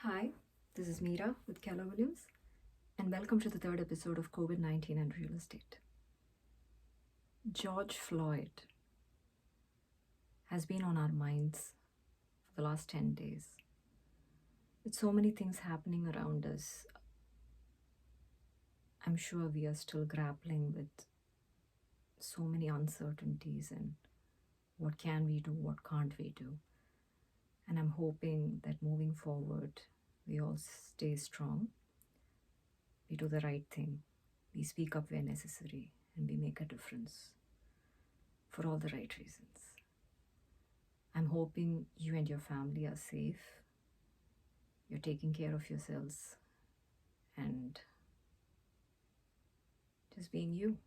Hi, this is Meera with Keller Williams, and welcome to the third episode of COVID-19 and Real Estate. George Floyd has been on our minds for the last 10 days. With so many things happening around us, I'm sure we are still grappling with so many uncertainties and what can we do, what can't we do. And I'm hoping that moving forward, we all stay strong, we do the right thing, we speak up where necessary, and we make a difference for all the right reasons. I'm hoping you and your family are safe, you're taking care of yourselves, and just being you.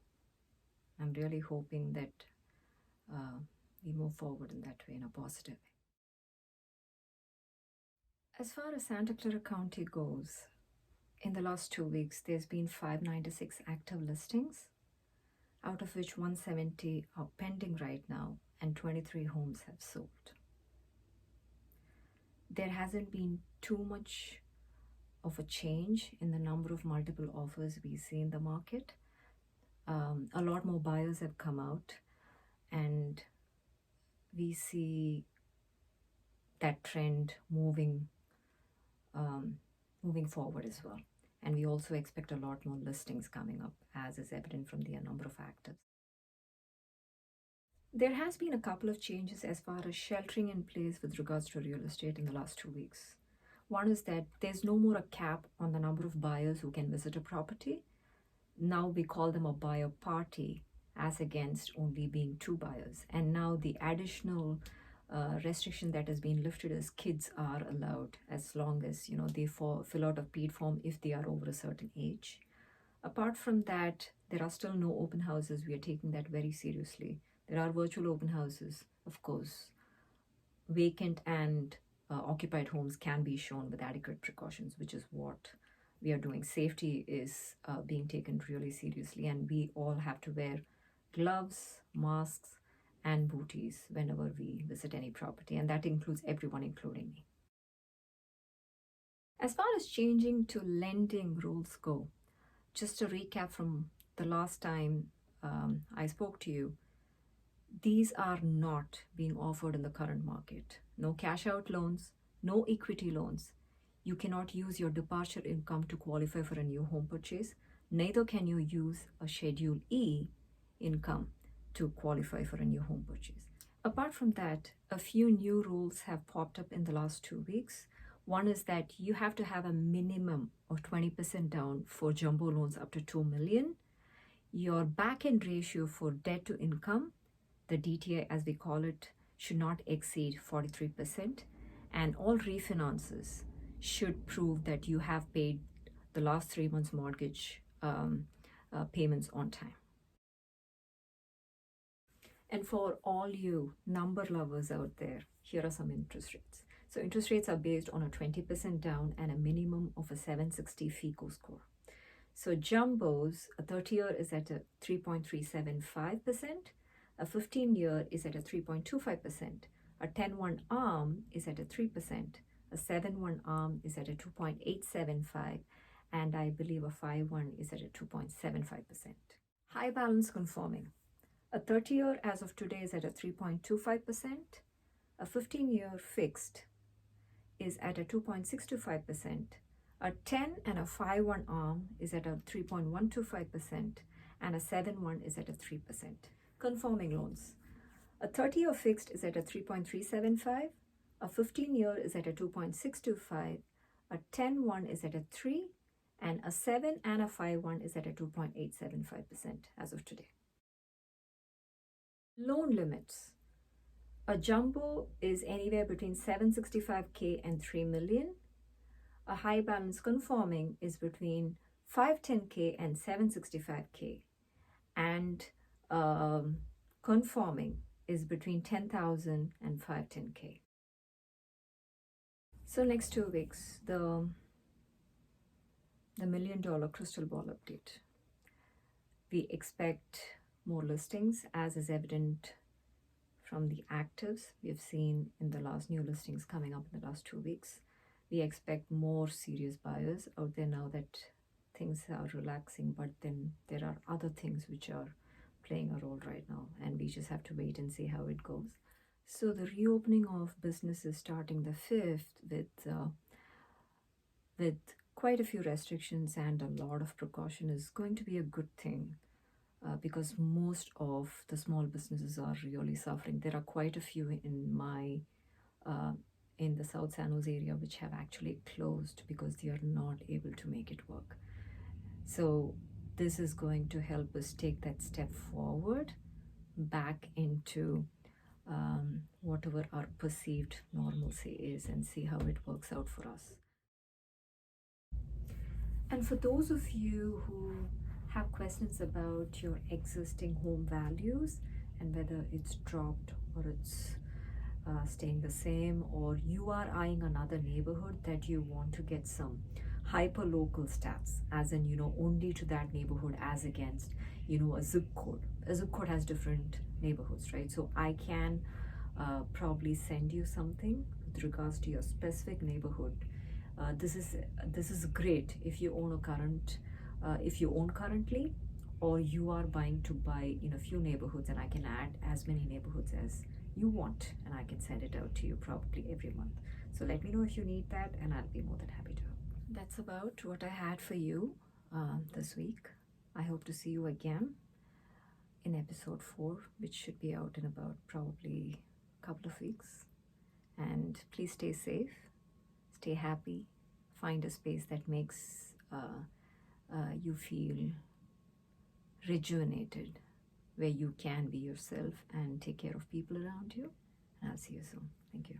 I'm really hoping that we move forward in that way, in a positive way. As far as Santa Clara County goes, in the last 2 weeks, there's been 596 active listings, out of which 170 are pending right now, and 23 homes have sold. There hasn't been too much of a change in the number of multiple offers we see in the market. A lot more buyers have come out, and we see that trend moving forward as well. And we also expect a lot more listings coming up, as is evident from the number of actives. There has been a couple of changes as far as sheltering in place with regards to real estate in the last 2 weeks. One is that there's no more a cap on the number of buyers who can visit a property. Now we call them a buyer party, as against only being 2 buyers. And now the additional restriction that has been lifted is kids are allowed as long as they fill out a paid form if they are over a certain age. Apart from that, there are still no open houses. We are taking that very seriously. There are virtual open houses, of course. Vacant and occupied homes can be shown with adequate precautions, which is what we are doing. Safety is being taken really seriously, and we all have to wear gloves, masks, and booties whenever we visit any property, and that includes everyone, including me. As far as changing to lending rules go, just a recap from the last time I spoke to you, these are not being offered in the current market. No cash out loans, no equity loans. You cannot use your departure income to qualify for a new home purchase. Neither can you use a Schedule E income to qualify for a new home purchase. Apart from that, a few new rules have popped up in the last 2 weeks. One is that you have to have a minimum of 20% down for jumbo loans up to 2 million. Your back-end ratio for debt to income, the DTI as we call it, should not exceed 43%. And all refinances should prove that you have paid the last 3 months mortgage payments on time. And for all you number lovers out there, here are some interest rates. So interest rates are based on a 20% down and a minimum of a 760 FICO score. So jumbos, a 30-year is at a 3.375%, a 15-year is at a 3.25%, a 10-1 ARM is at a 3%, a 7-1 ARM is at a 2.875%, and I believe a 5-1 is at a 2.75%. High balance conforming. A 30-year as of today is at a 3.25%, a 15-year fixed is at a 2.625%, a 10 and a 5-1 ARM is at a 3.125%, and a 7-1 is at a 3%. Conforming loans. A 30-year fixed is at a 3.375, a 15-year is at a 2.625, a 10-1 is at a 3, and a 7 and a 5-1 is at a 2.875% as of today. Loan limits. A jumbo is anywhere between 765K and 3 million. A high balance conforming is between 510K and 765K. And conforming is between 10,000 and 510K. So next 2 weeks, the $1 million crystal ball update. We expect more listings, as is evident from the actives we have seen in the last new listings coming up in the last 2 weeks. We expect more serious buyers out there now that things are relaxing, but then there are other things which are playing a role right now, and we just have to wait and see how it goes. So the reopening of businesses starting the 5th with quite a few restrictions and a lot of precaution is going to be a good thing, because most of the small businesses are really suffering. There are quite a few uh, in the South San Jose area which have actually closed because they are not able to make it work. So this is going to help us take that step forward back into whatever our perceived normalcy is, and see how it works out for us. And for those of you who have questions about your existing home values and whether it's dropped or it's staying the same, or you are eyeing another neighborhood that you want to get some hyper local stats, as in, only to that neighborhood as against, a zip code. A zip code has different neighborhoods, right? So I can probably send you something with regards to your specific neighborhood. This is great if you own if you own currently, or you are buying to buy in a few neighborhoods, and I can add as many neighborhoods as you want, and I can send it out to you probably every month. So let me know if you need that, and I'll be more than happy to. That's about what I had for you this week. I hope to see you again in episode 4, which should be out in about probably a couple of weeks. And please stay safe, stay happy, find a space that makes you feel rejuvenated, where you can be yourself and take care of people around you. And I'll see you soon. Thank you.